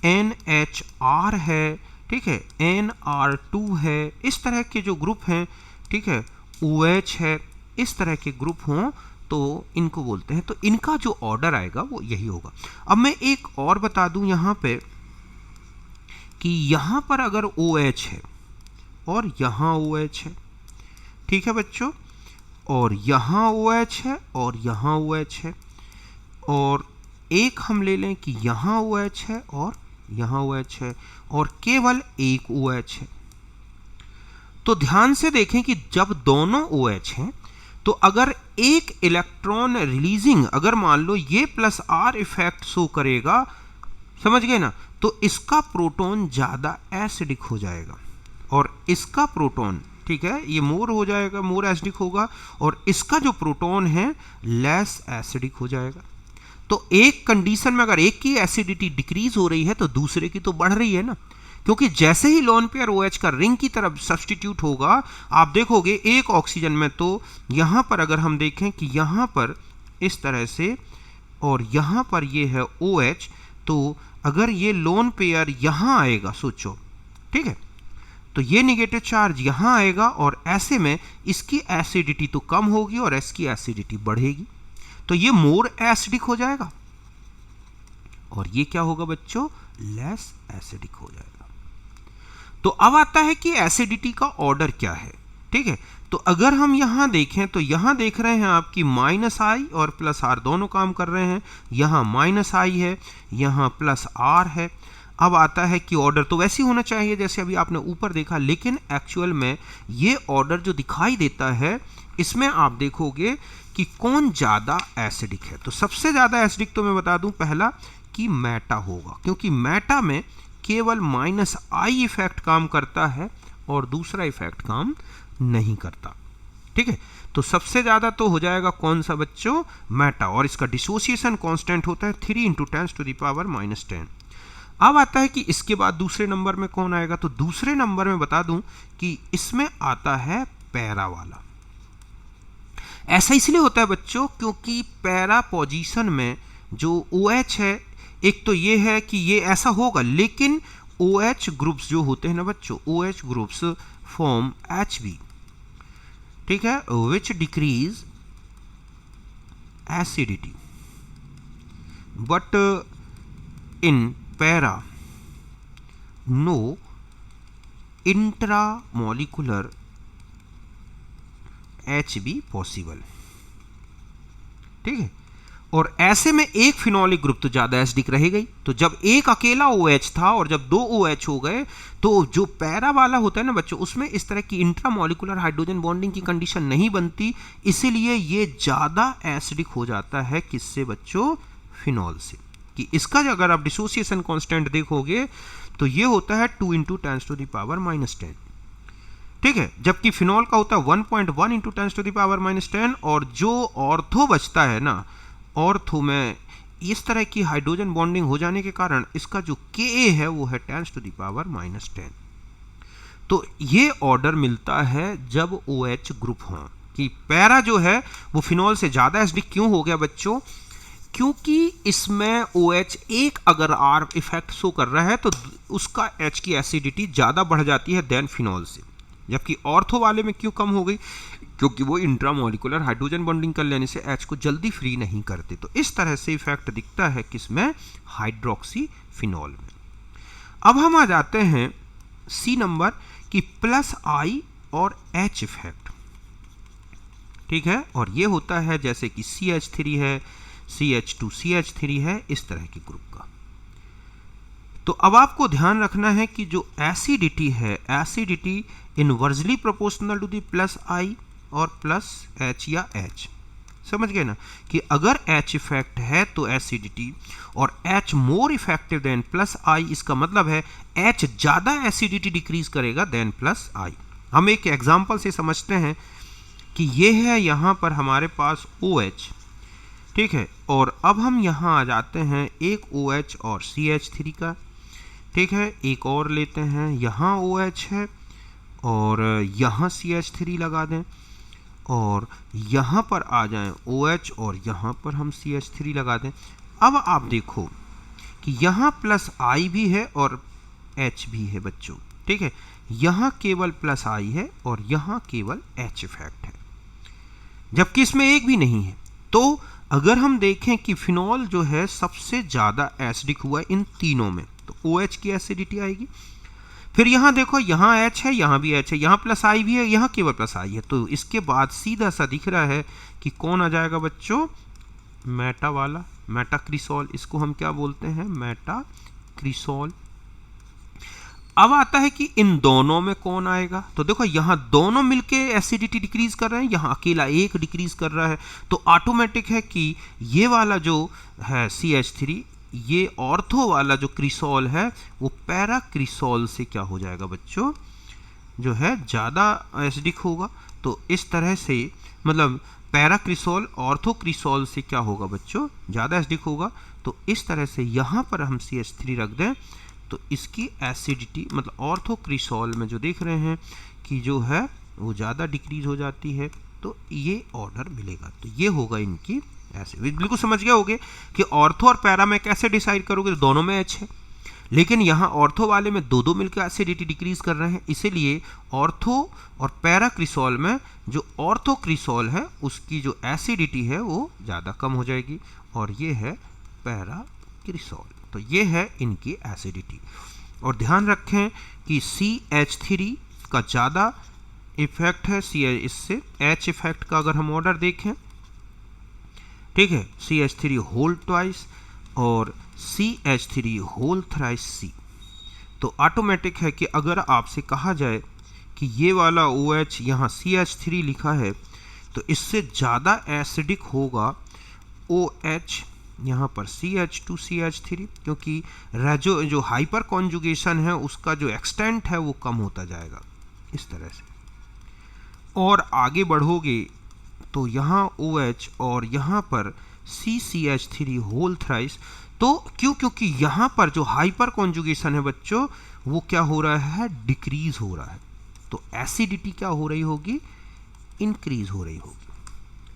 NHR है, ठीक है, NR2 है, इस तरह के जो ग्रुप हैं, ठीक है, OH है, इस तरह के ग्रुप हों तो इनको बोलते हैं। तो इनका जो ऑर्डर आएगा वो यही होगा। अब मैं एक और बता दूं यहाँ पे कि यहाँ पर अगर OH है और यहाँ OH है, ठीक है बच्चों, और यहाँ OH है और यहाँ OH है, और एक हम ले लें कि यहाँ OH है और यहाँ OH है, और केवल एक OH है, तो ध्यान से देखें कि जब दोनों OH हैं तो अगर एक इलेक्ट्रॉन रिलीजिंग, अगर मान लो ये +R इफेक्ट शो करेगा, समझ गए ना, तो इसका प्रोटॉन ज़्यादा एसिडिक हो जाएगा और इसका प्रोटॉन, ठीक है, ये मोर हो जाएगा, मोर एसिडिक होगा, और इसका जो प्रोटॉन है लेस एसिडिक हो जाएगा। तो एक कंडीशन में अगर एक की एसिडिटी डिक्रीज हो रही है तो दूसरे की तो बढ़ रही है ना, क्योंकि जैसे ही लोन पेयर OH का रिंग की तरफ सब्सटीट्यूट होगा, आप देखोगे एक ऑक्सीजन में, तो यहां पर अगर हम देखें कि यहां पर इस तरह से और यहां पर ये है OH, तो अगर ये लोन पेयर यहां आएगा, सोचो, ठीक है, तो ये नेगेटिव चार्ज यहां आएगा और ऐसे में इसकी एसिडिटी तो कम होगी और इसकी एसिडिटी बढ़ेगी, तो ये मोर एसिडिक हो जाएगा और ये क्या होगा बच्चों, लेस एसिडिक हो जाएगा। तो अब आता है कि एसिडिटी का ऑर्डर क्या है, ठीक है। तो अगर हम यहां देखें तो यहां देख रहे हैं आपकी -I और +R दोनों काम कर रहे हैं, यहां -I है, यहां +R है। अब आता है कि ऑर्डर तो वैसे ही होना चाहिए जैसे अभी आपने ऊपर देखा, लेकिन एक्चुअल में ये ऑर्डर जो दिखाई देता है इसमें आप देखोगे कि कौन ज़्यादा एसिडिक है। तो सबसे ज़्यादा एसिडिक तो मैं बता दूं पहला कि मेटा होगा, क्योंकि मेटा में केवल -I इफेक्ट काम करता है और दूसरा इफेक्ट काम नहीं करता, ठीक है। तो सबसे ज़्यादा तो हो जाएगा कौन सा बच्चों, मेटा, और इसका डिसोसिएशन कांस्टेंट होता है 3 × 10⁻⁻10। अब आता है कि इसके बाद दूसरे नंबर में कौन आएगा, तो दूसरे नंबर में बता दूं कि इसमें आता है पैरा वाला। ऐसा इसलिए होता है बच्चों क्योंकि पैरा पोजीशन में जो OH है, एक तो ये है कि ये ऐसा होगा, लेकिन OH ग्रुप्स जो होते हैं ना बच्चों, OH ग्रुप्स फॉर्म HB, ठीक है, which decrease acidity, but in para no intramolecular HB possible, ठीक है। और ऐसे में एक फिनोलिक ग्रुप तो ज्यादा एसिडिक रहेगा ही। तो जब एक अकेला OH था और जब 2 OH हो गए, तो जो पैरा वाला होता है ना बच्चों, उसमें इस तरह की इंट्रामोलिकुलर हाइड्रोजन बॉन्डिंग की कंडीशन नहीं बनती, इसीलिए ये ज्यादा एसिडिक हो जाता है किससे बच्चों, फिनॉल से। कि इसका अगर आप डिसोसिएशन कांस्टेंट देखोगे तो ये होता है 2 × 10⁻⁻10, ठीक है, जबकि फिनॉल का होता है 1.1 × 10⁻⁻10। और जो ऑर्थो बचता है ना, ऑर्थो में इस तरह की हाइड्रोजन बॉन्डिंग हो जाने के कारण इसका जो Ka है वो है 10⁻⁻10। तो ये ऑर्डर मिलता है जब OH ग्रुप हो, कि पैरा जो है वो फिनॉल से ज्यादा एसिडिक क्यों हो गया बच्चों, क्योंकि इसमें OH एक अगर R इफेक्ट शो कर रहा है तो उसका H की एसिडिटी ज्यादा बढ़ जाती है देन फिनॉल से, जबकि ऑर्थो वाले में क्यों कम हो गई, क्योंकि वो इंट्रामोलिकुलर हाइड्रोजन बॉन्डिंग कर लेने से H को जल्दी फ्री नहीं करते। तो इस तरह से इफेक्ट दिखता है किसमें, हाइड्रोक्सी फिनॉल में। अब हम आ जाते हैं C नंबर की +I और H इफेक्ट, ठीक है, और ये होता है जैसे कि CH3 है, CH2CH3 है, इस तरह के ग्रुप का। तो अब आपको ध्यान रखना है कि जो एसिडिटी है, acidity inversely proportional to the +I और +H या H, समझ गए ना, कि अगर H इफेक्ट है तो एसिडिटी, और H more effective than +I, इसका मतलब है H ज्यादा एसिडिटी डिक्रीज करेगा देन +I। हम एक एग्जांपल से समझते हैं कि ये है यहाँ पर हमारे पास OH, ठीक है, और अब हम यहाँ आ जाते हैं एक OH और CH3 का, ठीक है, एक और लेते हैं, यहाँ OH है और यहाँ CH3 लगा दें, और यहाँ पर आ जाएं OH और यहाँ पर हम CH3 लगा दें। अब आप देखो कि यहाँ +I भी है और H भी है बच्चों, ठीक है, यहाँ केवल +I है और यहाँ केवल H इफेक्ट है, जबकि इसमें एक भी नहीं है। तो अगर हम देखें कि फिनॉल जो है सबसे ज़्यादा एसिडिक हुआ इन तीनों में, तो OH की एसिडिटी आएगी। फिर यहाँ देखो, यहाँ H है, यहाँ भी H है, यहाँ +I भी है, यहाँ केवल +I है, तो इसके बाद सीधा सा दिख रहा है कि कौन आ जाएगा बच्चों, मेटा वाला, मेटाक्रिसॉल, इसको हम क्या बोलते हैं, मेटाक्रिसॉल। अब आता है कि इन दोनों में कौन आएगा, तो देखो यहाँ दोनों मिलके एसिडिटी डिक्रीज कर रहे हैं, यहाँ अकेला एक डिक्रीज कर रहा है, तो ऑटोमेटिक है कि ये वाला जो है CH3, ये ऑर्थो वाला जो क्रिसॉल है वो पैराक्रिसॉल से क्या हो जाएगा बच्चों, जो है ज़्यादा एसिडिक होगा। तो इस तरह से मतलब पैराक्रिसॉल ऑर्थोक्रिसॉल से क्या होगा बच्चों, ज़्यादा एसिडिक होगा। तो इस तरह से यहाँ पर हम CH3 रख दें तो इसकी एसिडिटी मतलब ऑर्थोक्रिसॉल में जो देख रहे हैं कि जो है वो ज़्यादा डिक्रीज हो जाती है, तो ये ऑर्डर मिलेगा। तो ये होगा इनकी ऐसे। बिल्कुल समझ गए होगे कि ऑर्थो और पैरा में कैसे डिसाइड करोगे, तो दोनों में एच है, लेकिन यहाँ ऑर्थो वाले में दो मिलकर एसिडिटी डिक्रीज कर रहे हैं, इसीलिए ऑर्थो और पैराक्रिसॉल में जो ऑर्थोक्रिसॉल है उसकी जो एसिडिटी है वो ज़्यादा कम हो जाएगी, और ये है पैराक्रिसॉल। तो ये है इनकी एसिडिटी। और ध्यान रखें कि CH3 का ज़्यादा इफेक्ट है इससे H इफेक्ट का अगर हम ऑर्डर देखें, ठीक है, CH3 होल ट्वाइस और CH3 होल थ्राइस C। तो ऑटोमेटिक है कि अगर आपसे कहा जाए कि ये वाला OH यहाँ CH3 लिखा है तो इससे ज़्यादा एसिडिक होगा OH यहाँ पर CH2CH3, क्योंकि जो हाइपर कॉन्जुगेशन है उसका जो एक्सटेंट है वो कम होता जाएगा इस तरह से। और आगे बढ़ोगे तो यहाँ OH और यहाँ पर CH3 होल थ्राइस। तो क्योंकि यहाँ पर जो हाइपर कॉन्जुगेशन है बच्चों वो क्या हो रहा है, डिक्रीज हो रहा है, तो एसिडिटी क्या हो रही होगी, इंक्रीज हो रही होगी,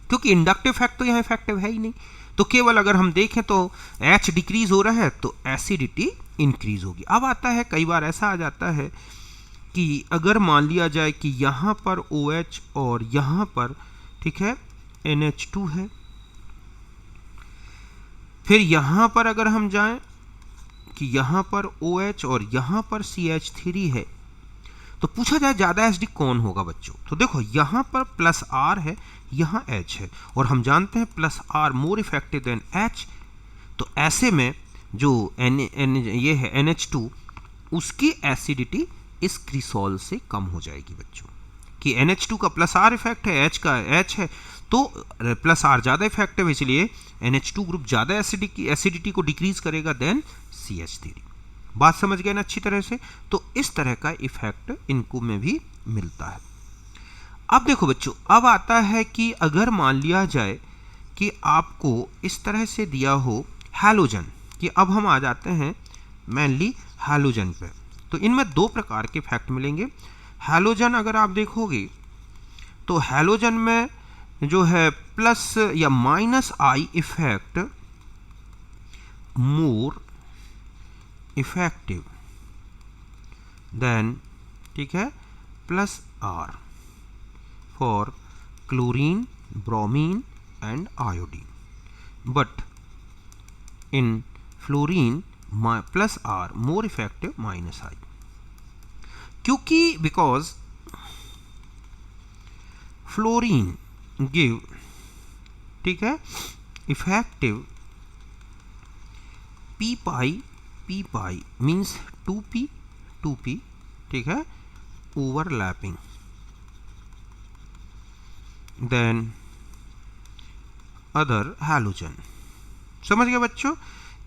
क्योंकि इंडक्टिव फैक्ट तो यहाँ इफेक्टिव है ही नहीं। तो केवल अगर हम देखें तो H डिक्रीज हो रहा है तो एसिडिटी इंक्रीज होगी। अब आता है, कई बार ऐसा आ जाता है कि अगर मान लिया जाए कि यहाँ पर OH और यहाँ पर, ठीक है, NH2 है, फिर यहाँ पर अगर हम जाएं कि यहाँ पर OH और यहाँ पर CH3 है, तो पूछा जाए ज़्यादा एसिडिक कौन होगा बच्चों, तो देखो यहाँ पर प्लस R है, यहाँ H है, और हम जानते हैं plus R more effective than H। तो ऐसे में जो ये है NH2, उसकी एसिडिटी इस क्रिसॉल से कम हो जाएगी बच्चों, कि NH2 का प्लस R इफेक्ट है, H का H है, तो प्लस R ज़्यादा इफेक्टिव है, इसलिए NH2 ग्रुप ज़्यादा एसिडिटी को डिक्रीज करेगा देन CH3। बात समझ गए ना अच्छी तरह से। तो इस तरह का इफेक्ट इनको में भी मिलता है। अब देखो बच्चों, अब आता है कि अगर मान लिया जाए कि आपको इस तरह से दिया हो हैलोजन, कि अब हम आ जाते हैं मेनली हैलोजन पे, तो इनमें दो प्रकार के इफेक्ट मिलेंगे। हैलोजन अगर आप देखोगे तो हैलोजन में जो है प्लस या minus I effect more effective than, ठीक है, plus R for chlorine, bromine and iodine, but in fluorine plus R more effective minus I, क्योंकि बिकॉज फ्लोरीन गिव, ठीक है, इफेक्टिव पी पाई मीन्स 2p, ठीक है, ओवरलैपिंग देन अदर हैलोजन। समझ गए बच्चों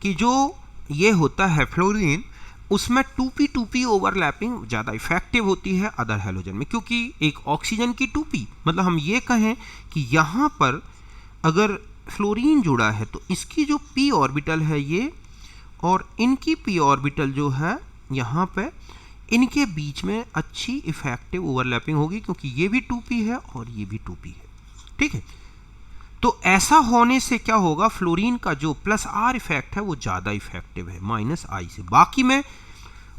कि जो ये होता है फ्लोरीन, उसमें 2p ओवरलैपिंग ज़्यादा इफेक्टिव होती है अदर हैलोजन में, क्योंकि एक ऑक्सीजन की 2p, मतलब हम ये कहें कि यहाँ पर अगर फ्लोरीन जुड़ा है तो इसकी जो p ऑर्बिटल है ये, और इनकी p ऑर्बिटल जो है यहाँ पे, इनके बीच में अच्छी इफेक्टिव ओवरलैपिंग होगी, क्योंकि ये भी 2p है और ये भी 2p है, ठीक है। तो ऐसा होने से क्या होगा, फ्लोरीन का जो प्लस आर इफेक्ट है वो ज़्यादा इफेक्टिव है माइनस आई से, बाकी में।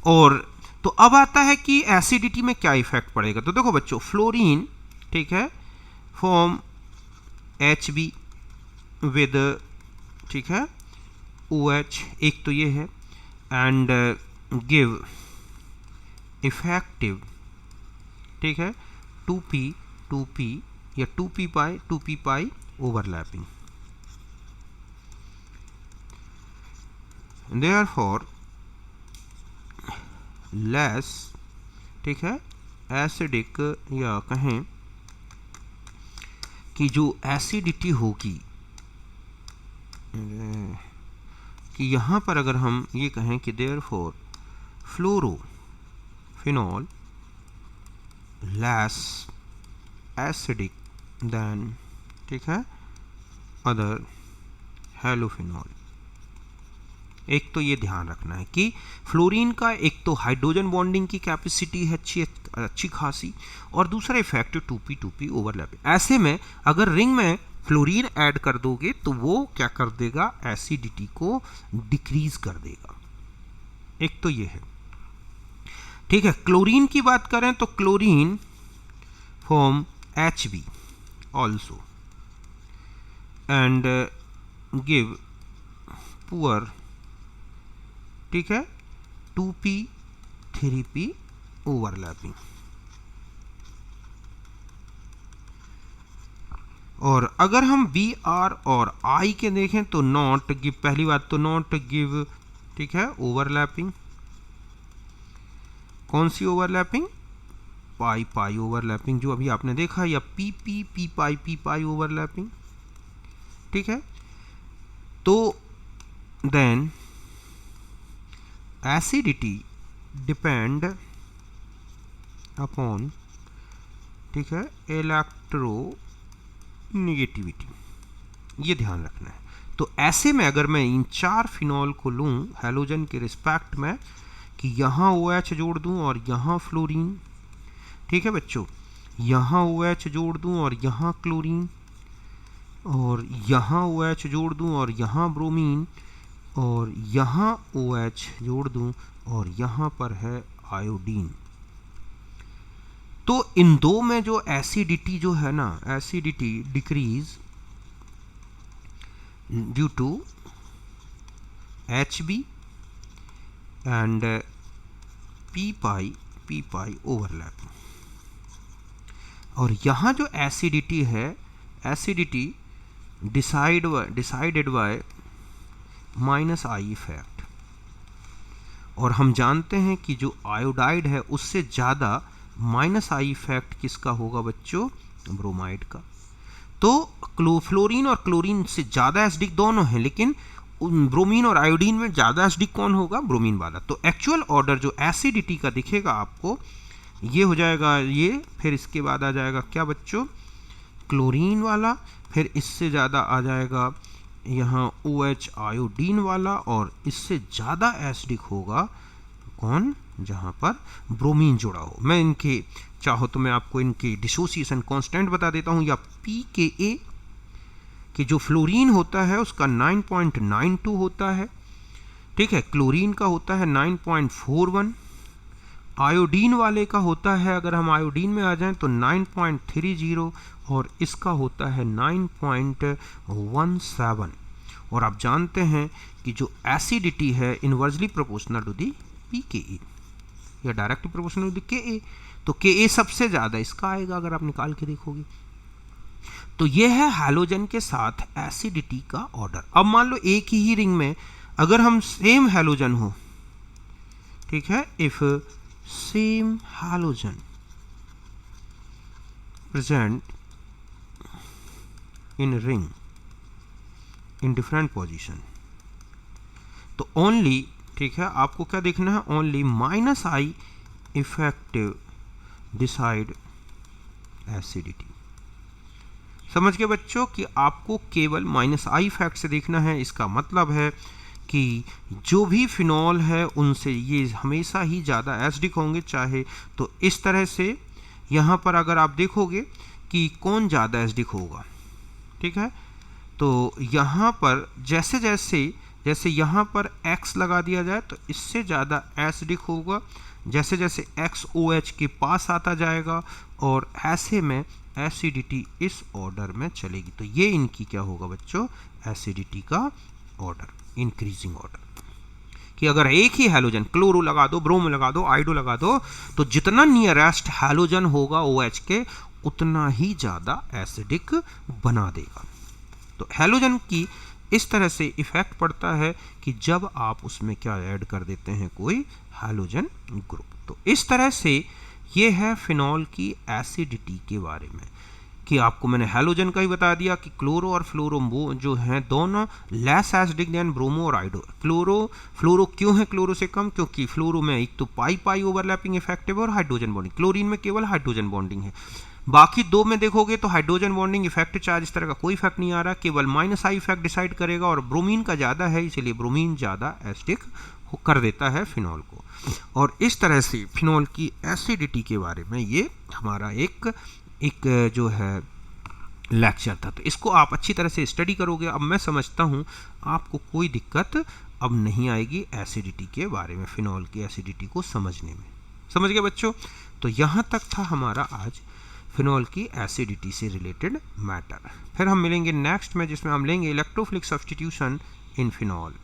और तो अब आता है कि एसिडिटी में क्या इफेक्ट पड़ेगा। तो देखो बच्चों, फ्लोरीन, ठीक है, फॉर्म HB विद, ठीक है, OH, एक तो ये है, एंड गिव इफेक्टिव, ठीक है, 2p या 2p पाई ओवरलैपिंग। देयरफॉर लेस, ठीक है, एसिडिक, या कहें कि जो एसिडिटी होगी, कि यहाँ पर अगर हम ये कहें कि देयरफॉर फ्लोरोफिनॉल लेस एसिडिक देन, ठीक है, अदर हैलोफिनॉल। एक तो ये ध्यान रखना है कि फ्लोरीन का एक तो हाइड्रोजन बॉन्डिंग की कैपेसिटी है अच्छी खासी, और दूसरा इफेक्ट 2p ओवरलैपिंग। ऐसे में अगर रिंग में फ्लोरीन ऐड कर दोगे तो वो क्या कर देगा, एसिडिटी को डिक्रीज कर देगा। एक तो ये है, ठीक है। क्लोरीन की बात करें तो chlorine form HB also and give poor, ठीक है, 2p 3p ओवरलैपिंग। और अगर हम Br और I के देखें तो नॉट गिव, पहली बात तो नॉट गिव, ठीक है, ओवरलैपिंग। कौन सी ओवरलैपिंग, पाई ओवरलैपिंग जो अभी आपने देखा, या पी पाई ओवरलैपिंग, ठीक है। तो देन एसिडिटी डिपेंड अपॉन, ठीक है, इलेक्ट्रो नेगेटिविटी, ये ध्यान रखना है। तो ऐसे में अगर मैं इन 4 फिनॉल को लूं हैलोजन के रिस्पेक्ट में, कि यहाँ OH जोड़ दूं और यहाँ फ्लोरीन, ठीक है बच्चों, यहाँ OH जोड़ दूं और यहाँ क्लोरीन, और यहाँ OH जोड़ दूं और यहाँ ब्रोमीन, और यहाँ OH जोड़ दूं और यहाँ पर है आयोडीन, तो इन दो में जो एसिडिटी जो है ना, acidity decrease due to HB and P pi overlapping. और यहाँ जो एसिडिटी है, acidity decided by -I effect. और हम जानते हैं कि जो आयोडाइड है उससे ज़्यादा -I इफेक्ट किसका होगा बच्चों, ब्रोमाइड का। तो फ्लोरीन और क्लोरीन से ज़्यादा एसिडिक दोनों हैं, लेकिन ब्रोमीन और आयोडीन में ज़्यादा एसिडिक कौन होगा, ब्रोमीन वाला। तो एक्चुअल ऑर्डर जो एसिडिटी का दिखेगा आपको, ये हो जाएगा ये, फिर इसके बाद आ जाएगा क्या बच्चों, क्लोरीन वाला, फिर इससे ज़्यादा आ जाएगा यहाँ OH आयोडीन वाला, और इससे ज़्यादा एसिडिक होगा कौन, जहाँ पर ब्रोमीन जुड़ा हो। मैं इनके चाहो तो मैं आपको इनके डिसोसिएशन कांस्टेंट बता देता हूँ, या pKa कि जो फ्लोरीन होता है उसका 9.92 होता है, ठीक है, क्लोरीन का होता है 9.41, आयोडीन वाले का होता है, अगर हम आयोडीन में आ जाएं तो 9.30, और इसका होता है 9.17। और आप जानते हैं कि जो एसिडिटी है inversely proportional to the pKa या directly proportional to the Ka, तो Ka सबसे ज़्यादा इसका आएगा अगर आप निकाल के देखोगे। तो ये है हैलोजन के साथ एसिडिटी का ऑर्डर। अब मान लो एक ही रिंग में अगर हम सेम हैलोजन हो, ठीक है, if same halogen present in ring in different position, तो ओनली, ठीक है, आपको क्या देखना है, only -I effective decide acidity. समझ गए बच्चों कि आपको केवल -I इफेक्ट से देखना है। इसका मतलब है कि जो भी फिनॉल है उनसे ये हमेशा ही ज़्यादा एसिडिक होंगे, चाहे तो इस तरह से यहाँ पर अगर आप देखोगे कि कौन ज़्यादा एसिडिक होगा, ठीक है, तो यहाँ पर जैसे जैसे यहाँ पर X लगा दिया जाए तो इससे ज़्यादा एसिडिक होगा, जैसे जैसे X OH के पास आता जाएगा, और ऐसे में एसिडिटी इस ऑर्डर में चलेगी। तो ये इनकी क्या होगा बच्चों, एसिडिटी का ऑर्डर, इंक्रीजिंग ऑर्डर। कि अगर एक ही हैलोजन क्लोरो लगा दो, ब्रोमो लगा दो, आइडो लगा दो, तो जितना नियरेस्ट हैलोजन होगा OH के उतना ही ज़्यादा एसिडिक बना देगा। तो हैलोजन की इस तरह से इफेक्ट पड़ता है कि जब आप उसमें क्या ऐड कर देते हैं, कोई हैलोजन ग्रुप। तो इस तरह से ये है फिनॉल की एसिडिटी के बारे में, कि आपको मैंने हैलोजन का ही बता दिया कि क्लोरो और फ्लोरो जो हैं दोनों लेस एसिडिक देन ब्रोमो और आइडो। फ्लोरो क्यों है क्लोरो से कम, क्योंकि फ्लोरो में एक तो पाई ओवरलैपिंग इफेक्टिव और हाइड्रोजन बॉन्डिंग, क्लोरीन में केवल हाइड्रोजन बॉन्डिंग है। बाकी दो में देखोगे तो हाइड्रोजन बॉन्डिंग इफेक्ट चार्ज इस तरह का कोई इफेक्ट नहीं आ रहा, केवल -I इफेक्ट डिसाइड करेगा, और ब्रोमीन का ज़्यादा है इसलिए ब्रोमीन ज़्यादा एसिडिक कर देता है फिनॉल को। और इस तरह से फिनॉल की एसिडिटी के बारे में ये हमारा एक जो है लेक्चर था। तो इसको आप अच्छी तरह से स्टडी करोगे, अब मैं समझता हूँ आपको कोई दिक्कत अब नहीं आएगी एसिडिटी के बारे में, फिनॉल की एसिडिटी को समझने में। समझ गए बच्चों? तो यहाँ तक था हमारा आज फिनॉल की एसिडिटी से रिलेटेड मैटर। फिर हम मिलेंगे नेक्स्ट में, जिसमें हम लेंगे इलेक्ट्रोफिलिक सब्स्टिट्यूशन इन फिनॉल।